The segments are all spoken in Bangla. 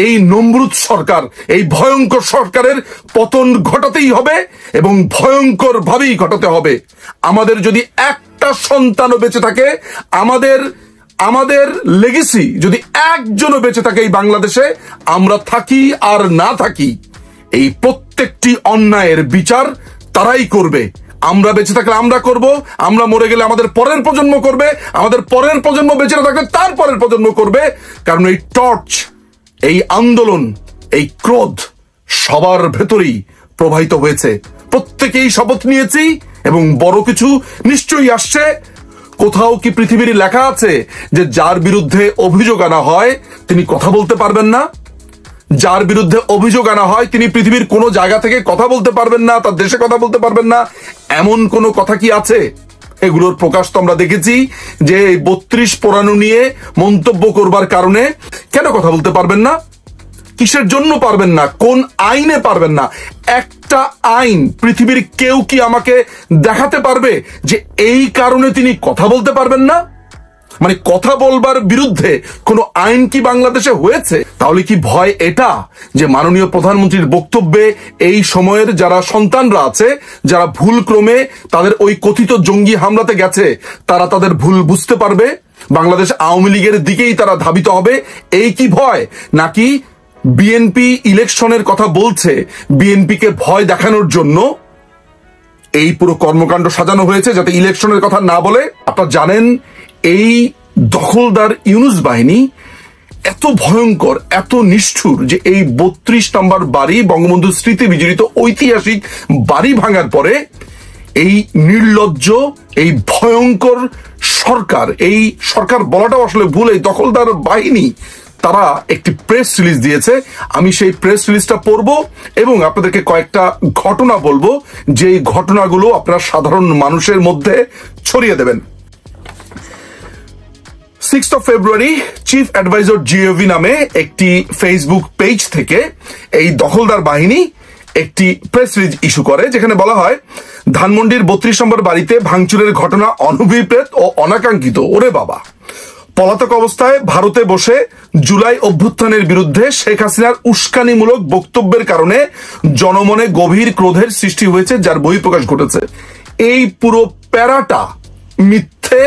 এই নমরুদ সরকার, এই ভয়ঙ্কর সরকারের পতন ঘটাতেই হবে এবং ভয়ঙ্কর ভাবেই ঘটাতে হবে। আমাদের যদি একটা সন্তানও বেঁচে থাকে, আমাদের লেগেসি যদি একজনও বেঁচে থাকে এই বাংলাদেশে, আমরা থাকি আর না থাকি, এই প্রত্যেকটি অন্যায়ের বিচার তারাই করবে। আমরা বেঁচে থাকলে আমরা করব, আমরা মরে গেলে আমাদের পরের প্রজন্ম করবে, আমাদের পরের প্রজন্ম বেঁচে না থাকলে তার পরের প্রজন্ম করবে। কারণ এই টর্চ, এই আন্দোলন, এই ক্রোধ সবার ভেতরেই প্রবাহিত হয়েছে। প্রত্যেকেই শপথ নিয়েছি এবং বড় কিছু নিশ্চয়ই আসছে। কোথাও কি পৃথিবীর লেখা আছে যে যার বিরুদ্ধে অভিযোগ আনা হয় তিনি কথা বলতে পারবেন না? যার বিরুদ্ধে অভিযোগ আনা হয় তিনি পৃথিবীর কোনো জায়গা থেকে কথা বলতে পারবেন না, তার দেশে কথা বলতে পারবেন না, এমন কোনো কথা কি আছে? এগুলোর প্রকাশ তো আমরা দেখেছি যে ৩২ পোড়ানো নিয়ে মন্তব্য করবার কারণে কেন কথা বলতে পারবেন না? কিসের জন্য পারবেন না? কোন আইনে পারবেন না? একটা আইন পৃথিবীর কেউ কি আমাকে দেখাতে পারবে যে এই কারণে তিনি কথা বলতে পারবেন না? মানে কথা বলবার বিরুদ্ধে কোনো আইন কি বাংলাদেশে হয়েছে? তাহলে কি ভয় এটা যে মাননীয় প্রধানমন্ত্রীর বক্তব্যে এই সময়ের যারা সন্তানরা আছে, যারা ভুল ক্রমে তাদের ওই কথিত জঙ্গি হামলাতে গেছে, তারা তাদের ভুল বুঝতে পারবে, বাংলাদেশ আওয়ামী লীগের দিকেই তারা ধাবিত হবে, এই কি ভয়? নাকি বিএনপি ইলেকশনের কথা বলছে, বিএনপিকে ভয় দেখানোর জন্য এই পুরো কর্মকাণ্ড সাজানো হয়েছে যাতে ইলেকশনের কথা না বলে? আপনারা জানেন এই দখলদার ইউনূস বাহিনী এত ভয়ঙ্কর, এত নিষ্ঠুর যে এই ৩২ নম্বর বাড়ি, বঙ্গবন্ধু স্মৃতি বিজড়িত ঐতিহাসিক বাড়ি ভাঙার পরে এই নির্লজ্জ, এই ভয়ঙ্কর সরকার, এই সরকার বলাটাও আসলে ভুল, এই দখলদার বাহিনী তারা একটি প্রেস রিলিজ দিয়েছে। আমি সেই প্রেস রিলিজটা পড়ব এবং আপনাদেরকে কয়েকটা ঘটনা বলবো, যে ঘটনাগুলো আপনারা সাধারণ মানুষের মধ্যে ছড়িয়ে দেবেন। 6 ফেব্রুয়ারি চিফ অ্যাডভাইজার জিওভি নামে একটি ফেসবুক পেজ থেকে এই দখলদার বাহিনী একটি প্রেস রিলিজ ইস্যু করে, যেখানে বলা হয় ধানমন্ডির ৩২ নম্বর বাড়িতে ভাঙচুরের ঘটনা অনভিপ্রেত ও অনাকাঙ্ক্ষিত। ওরে বাবা! পলাতক অবস্থায় ভারতে বসে জুলাই অভ্যুত্থানের বিরুদ্ধে শেখ হাসিনার উস্কানিমূলক বক্তব্যের কারণে জনমনে গভীর ক্রোধের সৃষ্টি হয়েছে, যার বহিঃপ্রকাশ ঘটেছে। এই পুরো প্যারাটা মিথ্যে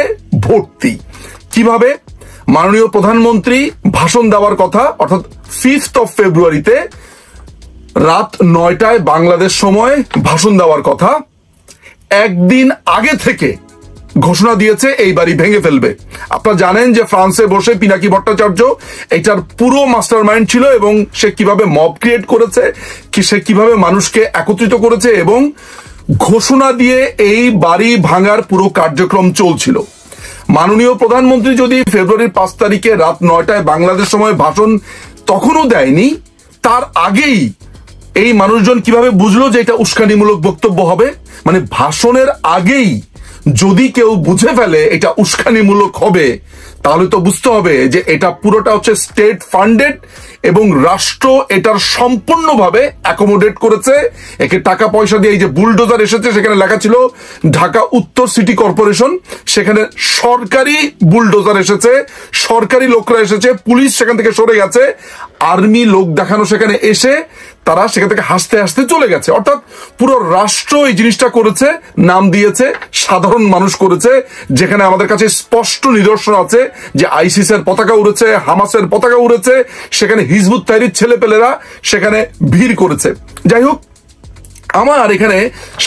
ভর্তি। কিভাবে? মাননীয় প্রধানমন্ত্রী ভাষণ দেওয়ার কথা, অর্থাৎ 5 ফেব্রুয়ারিতে রাত 9টায় বাংলাদেশ সময় ভাষণ দেওয়ার কথা, একদিন আগে থেকে ঘোষণা দিয়েছে এই বাড়ি ভেঙে ফেলবে। আপনারা জানেন যে ফ্রান্সে বসে পিনাকি ভট্টাচার্য এটার পুরো মাস্টার মাইন্ড ছিল এবং সে কিভাবে মব ক্রিয়েট করেছে, সে কিভাবে মানুষকে একত্রিত করেছে এবং ঘোষণা দিয়ে এই বাড়ি ভাঙার পুরো কার্যক্রম চলছিল। মাননীয় প্রধানমন্ত্রী যদি ফেব্রুয়ারির 5 তারিখে রাত 9টায় বাংলাদেশ সময় ভাষণ তখনও দেয়নি, তার আগেই এই মানুষজন কিভাবে বুঝলো যে এটা উস্কানিমূলক বক্তব্য হবে? মানে ভাষণের আগেই যদি কেউ বুঝে ফেলে এটা উস্কানিমূলক হবে, তাহলে তো বুঝতে হবে যে এটা পুরোটা হচ্ছে স্টেট ফান্ডেড এবং রাষ্ট্র এটার সম্পূর্ণভাবে অ্যাকোমোডেট করেছে। একে টাকা পয়সা দিয়ে, এই যে বুলডোজার এসেছে সেখানে লেখা ছিল ঢাকা উত্তর সিটি কর্পোরেশন, সেখানে সরকারি বুলডোজার এসেছে, সরকারি লোকরা এসেছে, পুলিশ সেখান থেকে সরে গেছে, আর্মি লোক দেখানো সেখানে এসে তারা সেখান থেকে হাসতে হাসতে চলে গেছে। অর্থাৎ পুরো রাষ্ট্র এই জিনিসটা করেছে, নাম দিয়েছে সাধারণ মানুষ করেছে, যেখানে আমাদের কাছে স্পষ্ট নিদর্শন আছে যে আইসিসের পতাকা উড়েছে, হামাসের পতাকা উড়েছে, সেখানে হিজবুত তাহরির ছেলেপেলেরা সেখানে ভিড় করেছে। যাই হোক, আমার এখানে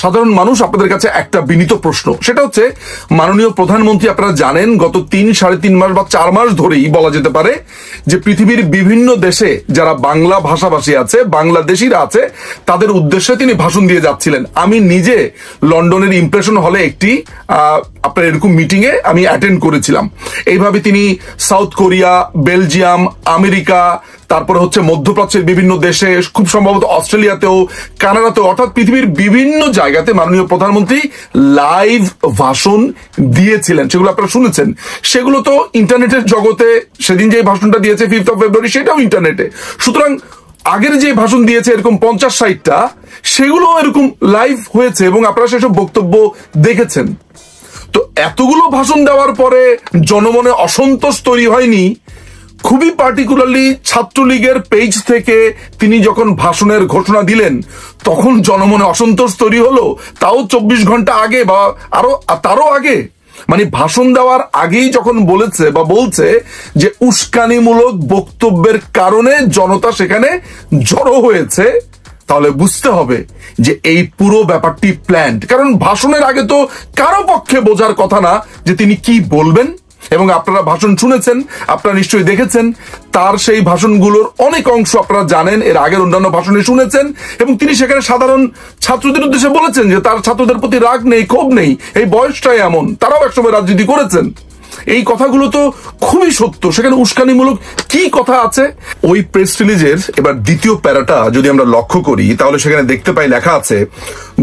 সাধারণ মানুষ আপনাদের কাছে একটা বিনীত প্রশ্ন, সেটা হচ্ছে মাননীয় প্রধানমন্ত্রী আপনারা জানেন গত 3-3.5 মাস বা 4 মাস ধরেই বলা যেতে পারে যে পৃথিবীর বিভিন্ন দেশে যারা বাংলা ভাষাভাষী আছে, বাংলাদেশিরা আছে, তাদের উদ্দেশ্যে তিনি ভাষণ দিয়ে যাচ্ছিলেন। আমি নিজে লন্ডনের ইমপ্রেশন হলে একটি আপনার এরকম মিটিং এ আমি অ্যাটেন্ড করেছিলাম। এইভাবে তিনি সাউথ কোরিয়া, বেলজিয়াম, আমেরিকা, তারপরে হচ্ছে মধ্যপ্রাচ্যের বিভিন্ন দেশে, খুব সম্ভবত অস্ট্রেলিয়াতেও, কানাডাতেও, অর্থাৎ পৃথিবীর বিভিন্ন জায়গাতে মাননীয় প্রধানমন্ত্রী লাইভ ভাষণ দিয়েছিলেন। সেগুলো আপনারা শুনেছেন। সেগুলো তো ইন্টারনেটের জগতে, সেদিন যে ভাষণটা দিয়েছে 5 ফেব্রুয়ারি সেটাও ইন্টারনেটে। সুতরাং আগের যে ভাষণ দিয়েছে এরকম 50-60টা, সেগুলো এরকম লাইভ হয়েছে এবং আপনারা সেসব বক্তব্য দেখেছেন। তো এতগুলো ভাষণ দেওয়ার পরে জনমনে অসন্তোষ তৈরি হয়নি, খুবই পার্টিকুলারলি ছাত্রলীগের পেজ থেকে তিনি যখন ভাষণের ঘোষণা দিলেন তখন জনমনে অসন্তোষ তৈরি হলো, তাও 24 ঘন্টা আগে বা তারও আগে। মানে ভাষণ দেওয়ার আগেই যখন বলেছে বা বলছে যে উস্কানিমূলক বক্তব্যের কারণে জনতা সেখানে জড়ো হয়েছে, তাহলে বুঝতে হবে যে এই পুরো ব্যাপারটি প্ল্যান্ড। কারণ ভাষণের আগে তো কারো পক্ষে বোঝার কথা না যে তিনি কি বলবেন। এবং আপনারা ভাষণ শুনেছেন, আপনারা নিশ্চয়ই দেখেছেন, তার সেই ভাষণগুলোর অনেক অংশ আপনারা জানেন, এর আগের অন্যান্য ভাষণে শুনেছেন। এবং তিনি সেখানে সাধারণ ছাত্রদের উদ্দেশ্যে বলেছেন যে তার ছাত্রদের প্রতি রাগ নেই, ক্ষোভ নেই, এই বয়সটাই এমন, তারাও একসময় রাজনীতি করেছেন। এই কথাগুলো তো খুবই সত্য। সেখানে উস্কানিমূলক কি কথা আছে? ওই প্রেস রিলিজের এবার দ্বিতীয় প্যারাটা যদি আমরা লক্ষ্য করি তাহলে সেখানে দেখতে পাই লেখা আছে,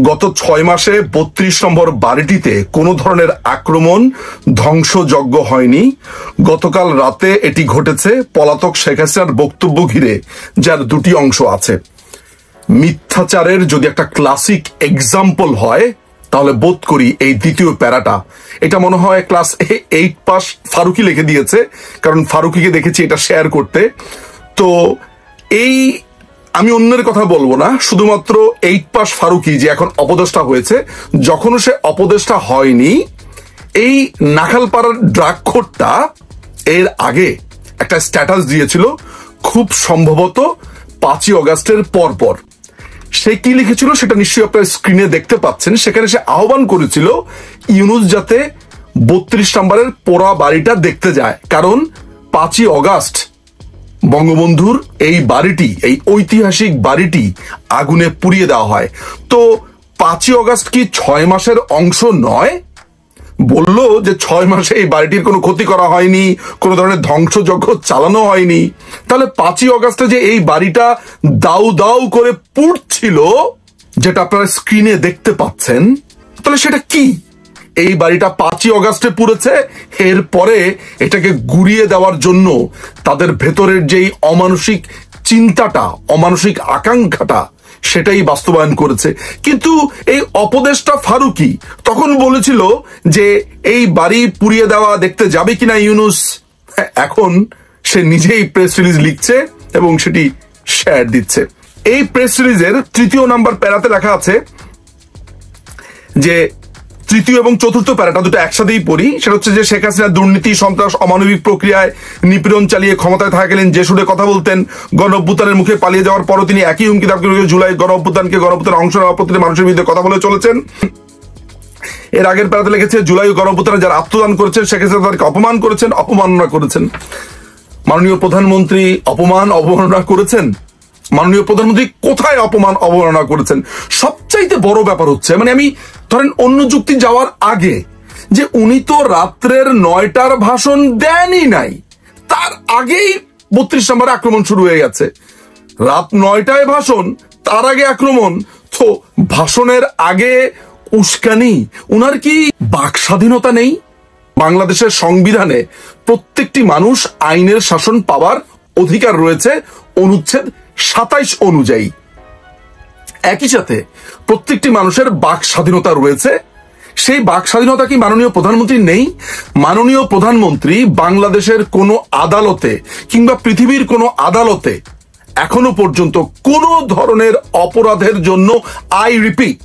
গত 6 মাসে 32 নম্বর বাড়িটিতে কোনো ধরনের আক্রমণ ধ্বংসযজ্ঞ হয়নি। গতকাল রাতে এটি ঘটেছে পলাতক শেখ হাসিনার বক্তব্য ঘিরে, যার দুটি অংশ আছে। মিথ্যাচারের যদি একটা ক্লাসিক এক্সাম্পল হয় তাহলে বোধ করি এই দ্বিতীয় প্যারাটা, এটা মনে হয় ক্লাস 8 পাস ফারুকি লিখে দিয়েছে, কারণ ফারুকিকে দেখেছি এটা শেয়ার করতে। তো এই আমি অন্যের কথা বলবো না, শুধুমাত্র 8 পাস ফারুকি যে এখন অপদেষ্টা হয়েছে, যখনও সে অপদেষ্টা হয়নি, এই নাখালপাড়ার ড্রাগখোরটা এর আগে একটা স্ট্যাটাস দিয়েছিল, খুব সম্ভবত 5ই অগাস্টের পর। সে কি লিখেছিল সেটা নিশ্চয়ই আপনার স্ক্রিনে দেখতে পাচ্ছেন। সেখানে সে আহ্বান করেছিল ইউনূস যাতে 32 নম্বরের পোড়া বাড়িটা দেখতে যায়, কারণ 5ই অগাস্ট বঙ্গবন্ধুর এই বাড়িটি, এই ঐতিহাসিক বাড়িটি আগুনে পুড়িয়ে দেওয়া হয়। তো 5ই অগাস্ট কি 6 মাসের অংশ নয়? বলল যে 6 মাসে এই বাড়িটির কোনো ক্ষতি করা হয়নি, কোনো ধরনের ধ্বংসযজ্ঞ চালানো হয়নি। তাহলে 5ই অগাস্টে যে এই বাড়িটা দাউ দাউ করে পুড়ছিল, যেটা আপনারা স্ক্রিনে দেখতে পাচ্ছেন, তাহলে সেটা কি? এই বাড়িটা 5ই অগাস্টে পুড়েছে, এরপরে এটাকে গুড়িয়ে দেওয়ার জন্য তাদের ভেতরের যেই অমানসিক চিন্তাটা, অমানসিক আকাঙ্ক্ষাটা, সেটাই বাস্তবায়ন করেছে। কিন্তু এই অপদেষ্টা ফারুকি তখন বলেছিল যে এই বাড়ি পুড়িয়ে দেওয়া দেখতে যাবে কিনা ইউনূস। এখন সে নিজেই প্রেস রিলিজ লিখছে এবং সেটি শেয়ার দিচ্ছে। এই প্রেস রিলিজের 3য় নাম্বার প্যারাতে লেখা আছে যে, 3য় এবং 4র্থ প্যারাটা দুটো একসাথেই পড়ি। সেটা হচ্ছে যে শেখ হাসিনা দুর্নীতি, সন্ত্রাস, অমানবিক প্রক্রিয়ায় নিপীড়ন চালিয়ে ক্ষমতায় থাকাকালীন যে সুরে কথা বলতেন, গণঅভ্যুত্থানের মুখে পালিয়ে যাওয়ার পরও তিনি একই হুমকি দাবি করে জুলাই গণঅভ্যুত্থানে অংশ নেওয়া প্রতিটি মানুষের বিরুদ্ধে কথা বলে চলেছেন। এর আগের প্যারাতে লিখেছে, জুলাই গণঅভ্যুত্থানে যারা আত্মদান করেছেন শেখ হাসিনা তাদেরকে অপমান করেছেন, অপমাননা করেছেন। মাননীয় প্রধানমন্ত্রী অবমাননা করেছেন? মাননীয় প্রধানমন্ত্রী কোথায় অবমাননা করেছেন? সবচাইতে বড় ব্যাপার হচ্ছে, মানে আমি ধরেন অন্য যুক্তি যাওয়ার আগে, যে উনি তো রাত্রের 9টার ভাষণ দেনই নাই, তার আগেই 32 নম্বরে আক্রমণ শুরু হয়ে গেছে। রাত 9টায় ভাষণ, তার আগে আক্রমণ। তো ভাষণের আগে উস্কানি, উনার কি বাক স্বাধীনতা নেই? বাংলাদেশের সংবিধানে প্রত্যেকটি মানুষ আইনের শাসন পাওয়ার অধিকার রয়েছে অনুচ্ছেদ 27 অনুযায়ী। একই সাথে প্রত্যেকটি মানুষের বাক স্বাধীনতা রয়েছে। সেই বাক স্বাধীনতা কি মাননীয় প্রধানমন্ত্রী নেই? মাননীয় প্রধানমন্ত্রী বাংলাদেশের কোনো আদালতে কিংবা পৃথিবীর কোনো আদালতে এখনো পর্যন্ত কোনো ধরনের অপরাধের জন্য, আই রিপিট,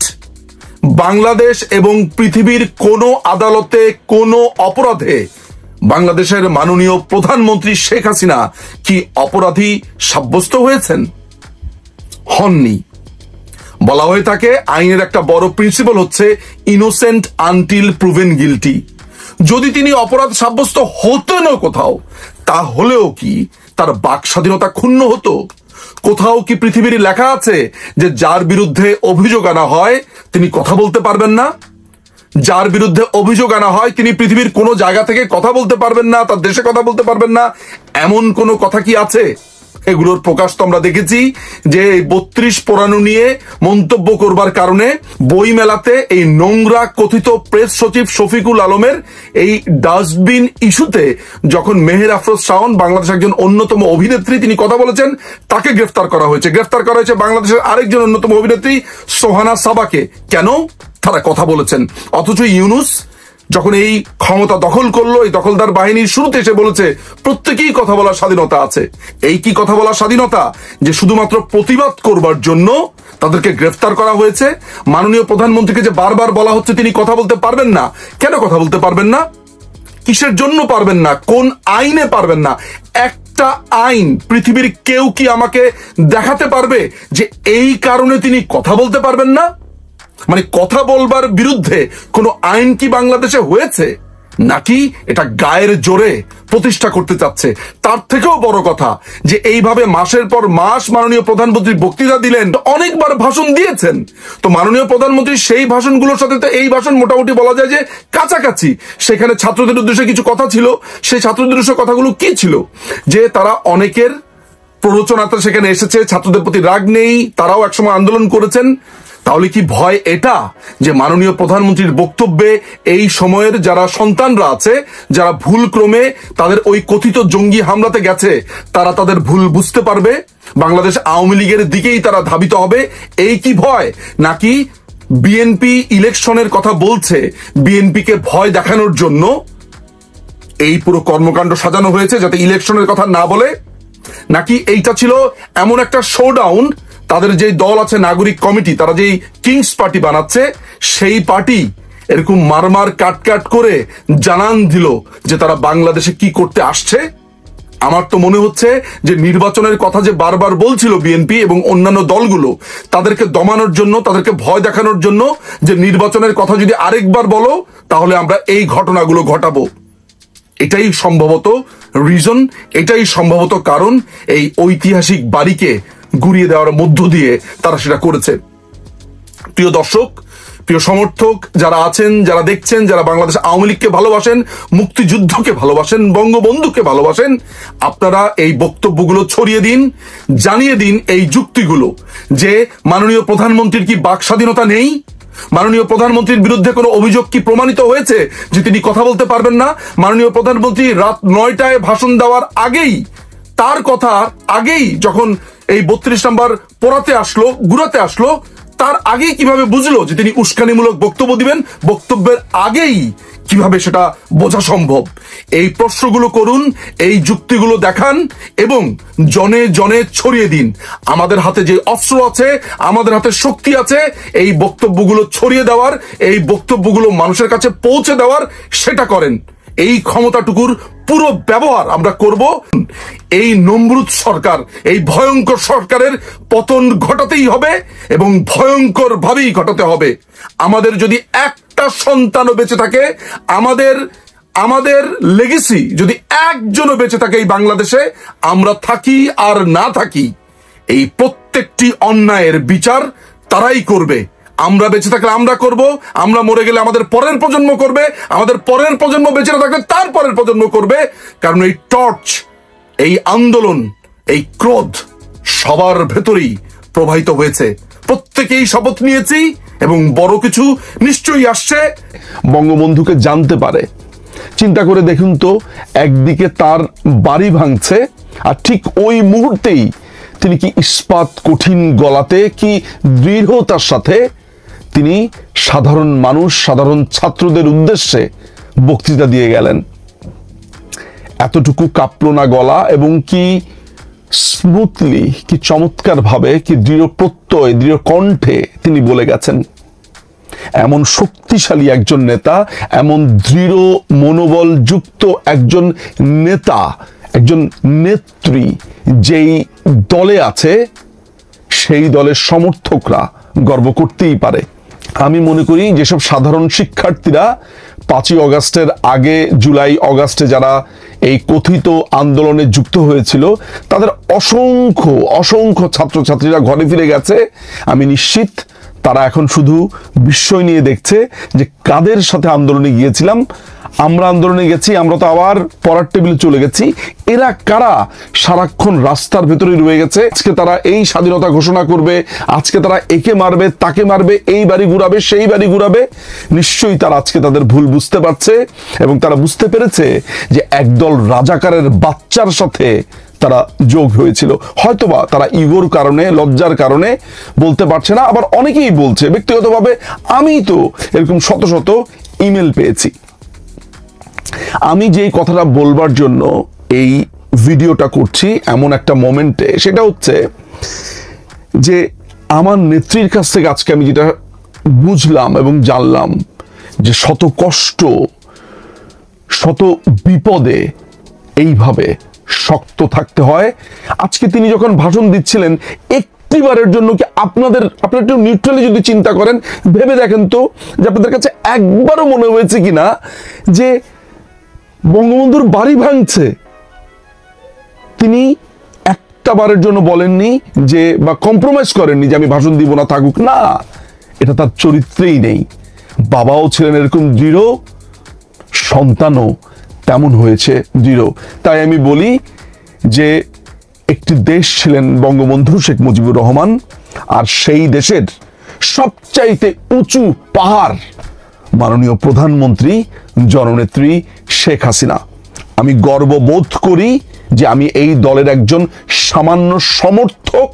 বাংলাদেশ এবং পৃথিবীর কোনো আদালতে কোনো অপরাধে বাংলাদেশের মাননীয় প্রধানমন্ত্রী শেখ হাসিনা কি অপরাধী সাব্যস্ত হয়েছেন? হননি। বলা হয়ে থাকে আইনের একটা বড় প্রিন্সিপাল হচ্ছে ইনোসেন্ট আনটিল প্রুভেন গিলটি। যদি তিনি অপরাধ সাব্যস্ত হতেনও কোথাও, তাহলেও কি তার বাক স্বাধীনতা ক্ষুণ্ণ হতো? কোথাও কি পৃথিবীর লেখা আছে যে যার বিরুদ্ধে অভিযোগ আনা হয় তিনি কথা বলতে পারবেন না? যার বিরুদ্ধে অভিযোগ আনা হয় তিনি পৃথিবীর কোনো জায়গা থেকে কথা বলতে পারবেন না, তার দেশে কথা বলতে পারবেন না, এমন কোনো কথা কি আছে? এগুলোর প্রকাশ তো আমরা দেখেছি যে 32 পোড়ানো নিয়ে মন্তব্য করবার কারণে বই মেলাতে এই নোংরা কথিত প্রেস সচিব শফিকুল আলমের এই ডাস্টবিন ইস্যুতে যখন মেহের আফরোজ শাওন, বাংলাদেশের একজন অন্যতম অভিনেত্রী, তিনি কথা বলেছেন, তাকে গ্রেফতার করা হয়েছে। গ্রেফতার করা হয়েছে বাংলাদেশের আরেকজন অন্যতম অভিনেত্রী সোহানা সাবাকে। কেন? তারা কথা বলেছেন। অথচ ইউনূস যখন এই ক্ষমতা দখল করলো, এই দখলদার বাহিনীর শুরুতে এসে বলেছে প্রত্যেকেই কথা বলার স্বাধীনতা আছে। এই কি কথা বলার স্বাধীনতা যে শুধুমাত্র প্রতিবাদ করবার জন্য তাদেরকে গ্রেফতার করা হয়েছে? মাননীয় প্রধানমন্ত্রীকে যে বারবার বলা হচ্ছে তিনি কথা বলতে পারবেন না, কেন কথা বলতে পারবেন না? কিসের জন্য পারবেন না? কোন আইনে পারবেন না? একটা আইন পৃথিবীর কেউ কি আমাকে দেখাতে পারবে যে এই কারণে তিনি কথা বলতে পারবেন না? মানে কথা বলবার বিরুদ্ধে কোনো আইন কি বাংলাদেশে হয়েছে, নাকি এটা গায়ের জোরে প্রতিষ্ঠা করতে চাচ্ছে? তার থেকেও বড় কথা যে এইভাবে মাসের পর মাস মাননীয় প্রধানমন্ত্রী বক্তৃতা দিলেন, অনেকবার ভাষণ দিয়েছেন। তো মাননীয় প্রধানমন্ত্রী সেই ভাষণগুলোর সাথে তো এই ভাষণ মোটামুটি বলা যায় যে কাছাকাছি। সেখানে ছাত্রদের উদ্দেশ্যে কিছু কথা ছিল। সেই ছাত্রদের উদ্দেশ্যে কথাগুলো কি ছিল? যে তারা অনেকের প্ররোচনাতে সেখানে এসেছে, ছাত্রদের প্রতি রাগ নেই, তারাও একসময় আন্দোলন করেছেন। তাহলে কি ভয় এটা যে মাননীয় প্রধানমন্ত্রীর বক্তব্যে এই সময়ের যারা সন্তানরা আছে, যারা ভুল ক্রমে তাদের ওই কথিত জঙ্গি হামলাতে গেছে, তারা তাদের ভুল বুঝতে পারবে, বাংলাদেশ আওয়ামী লীগের দিকেই তারা ধাবিত হবে? এই কি ভয়? নাকি বিএনপি ইলেকশনের কথা বলছে, বিএনপিকে ভয় দেখানোর জন্য এই পুরো কর্মকাণ্ড সাজানো হয়েছে যাতে ইলেকশনের কথা না বলে? নাকি এইটা ছিল এমন একটা শোডাউন, তাদের যে দল আছে নাগরিক কমিটি, তারা যেই কিংস পার্টি বানাচ্ছে, সেই পার্টি এরকম মারমার কাট করে জানান দিল যে তারা বাংলাদেশে কি করতে আসছে? আমার তো মনে হচ্ছে যে নির্বাচনের কথা যে বারবার বলছিল বিএনপি এবং অন্যান্য দলগুলো, তাদেরকে দমানোর জন্য, তাদেরকে ভয় দেখানোর জন্য যে নির্বাচনের কথা যদি আরেকবার বলো তাহলে আমরা এই ঘটনাগুলো ঘটাবো। এটাই সম্ভবত রিজন, এটাই সম্ভবত কারণ এই ঐতিহাসিক বাড়িকে গুড়িয়ে দেওয়ার মধ্য দিয়ে তারা সেটা করেছে। প্রিয় দর্শক, প্রিয় সমর্থক যারা আছেন, যারা দেখছেন, যারা বাংলাদেশ আওয়ামী লীগকে ভালোবাসেন, মুক্তিযুদ্ধকে ভালোবাসেন, বঙ্গবন্ধুকে ভালোবাসেন, আপনারা এই বক্তব্যগুলো ছড়িয়ে দিন, জানিয়ে দিন এই যুক্তিগুলো যে মাননীয় প্রধানমন্ত্রীর কি বাক স্বাধীনতা নেই? মাননীয় প্রধানমন্ত্রীর বিরুদ্ধে কোনো অভিযোগ কি প্রমাণিত হয়েছে যে তিনি কথা বলতে পারবেন না? মাননীয় প্রধানমন্ত্রী রাত 9টায় ভাষণ দেওয়ার আগেই, তার কথা আগেই, যখন এই 32 নম্বর পোড়াতে আসলো, গুড়াতে আসলো, তার আগেই কিভাবে বুঝলো যে তিনি উস্কানিমূলক বক্তব্য দিবেন? বক্তব্যের আগেই কিভাবে সেটা বোঝা সম্ভব? এই প্রশ্নগুলো করুন, এই যুক্তিগুলো দেখান এবং জনে জনে ছড়িয়ে দিন। আমাদের হাতে যে অস্ত্র আছে, আমাদের হাতে শক্তি আছে, এই বক্তব্যগুলো ছড়িয়ে দেওয়ার, এই বক্তব্যগুলো মানুষের কাছে পৌঁছে দেওয়ার, সেটা করেন। এই ক্ষমতাটুকুর পুরো ব্যবহার আমরা করব। এই নমরুদ সরকার, এই ভয়ঙ্কর সরকারের পতন ঘটাতেই হবে এবং ভয়ঙ্কর ভাবেই ঘটাতে হবে। আমাদের যদি একটা সন্তানও বেঁচে থাকে, আমাদের লেগেসি যদি একজনও বেঁচে থাকে এই বাংলাদেশে, আমরা থাকি আর না থাকি, এই প্রত্যেকটি অন্যায়ের বিচার তারাই করবে। আমরা বেঁচে থাকলে আমরা করব, আমরা মরে গেলে আমাদের পরের প্রজন্ম করবে, আমাদের পরের প্রজন্ম বেঁচে না থাকলে তার পরের প্রজন্ম করবে। কারণ এই টর্চ, এই আন্দোলন, এই ক্রোধ সবার ভেতরেই প্রবাহিত হয়েছে। প্রত্যেকেই শপথ নিয়েছি এবং বড় কিছু নিশ্চয়ই আসছে। বঙ্গবন্ধুকে জানতে পারে, চিন্তা করে দেখুন তো, একদিকে তার বাড়ি ভাঙছে আর ঠিক ওই মুহূর্তেই তিনি কি ইস্পাত কঠিন গলাতে, কি দৃঢ়তার সাথে তিনি সাধারণ মানুষ, সাধারণ ছাত্রদের উদ্দেশ্যে বক্তৃতা দিয়ে গেলেন। এতটুকু কাঁপল না গলা এবং কি স্মুথলি, কি চমৎকার ভাবে, কি দৃঢ় প্রত্যয়, দৃঢ় কণ্ঠে তিনি বলে গেছেন। এমন শক্তিশালী একজন নেতা, এমন দৃঢ় মনোবল যুক্ত একজন নেতা, একজন নেত্রী যেই দলে আছে, সেই দলের সমর্থকরা গর্ব করতেই পারে। আমি মনে করি যেসব সাধারণ শিক্ষার্থীরা 5ই অগাস্টের আগে, জুলাই অগাস্টে যারা এই কথিত আন্দোলনে যুক্ত হয়েছিল, তাদের অসংখ্য অসংখ্য ছাত্রছাত্রীরা ঘরে ফিরে গেছে। আমি নিশ্চিত তারা এখন শুধু বিস্ময় নিয়ে দেখছে যে কাদের সাথে আন্দোলনে গিয়েছিলাম। আমরা আন্দোলনে গেছি, আমরা তো আবার পড়ার টেবিলে চলে গেছি, এরা কারা সারাক্ষণ রাস্তার ভেতরে রয়ে গেছে। আজকে তারা এই স্বাধীনতা ঘোষণা করবে, আজকে তারা একে মারবে, তাকে মারবে, এই বাড়ি ঘুরাবে, সেই বাড়ি ঘুরাবে। নিশ্চয়ই তারা আজকে তাদের ভুল বুঝতে পারছে এবং তারা বুঝতে পেরেছে যে একদল রাজাকারের বাচ্চার সাথে তারা যোগ হয়েছিল। হয়তোবা তারা ইগোর কারণে, লজ্জার কারণে বলতে পারছে না। আবার অনেকেই বলছে ব্যক্তিগতভাবে, আমি তো এরকম শত শত ইমেল পেয়েছি আমি যে কথাটা বলবার জন্য এই ভিডিওটা করছি এমন একটা মোমেন্টে, সেটা হচ্ছে যে আমার নেত্রীর কাছ থেকে আজকে আমি যেটা বুঝলাম এবং জানলাম যে শত কষ্ট, শত বিপদে এইভাবে শক্ত থাকতে হয়। আজকে তিনি যখন ভাষণ দিচ্ছিলেন, একটিবারের জন্য কি আপনারা একটু নিউট্রালি যদি চিন্তা করেন, ভেবে দেখেন তো যে আপনাদের কাছে একবারও মনে হয়েছে কিনা যে বঙ্গবন্ধুর বাড়ি ভাঙছে? তিনি একটা বারের জন্য বলেননি যে, বা কম্প্রোমাইজ করেননি যে আমি ভাষণ দিব না, থাকুক না, এটা তার চরিত্রেই নেই। বাবাও ছিলেন এরকম দৃঢ়, সন্তানও তেমন হয়েছে দৃঢ়। তাই আমি বলি যে একটি দেশ ছিলেন বঙ্গবন্ধু শেখ মুজিবুর রহমান, আর সেই দেশের সবচাইতে উঁচু পাহাড় মাননীয় প্রধানমন্ত্রী জননেত্রী শেখ হাসিনা। আমি গর্ববোধ করি যে আমি এই দলের একজন সামান্য সমর্থক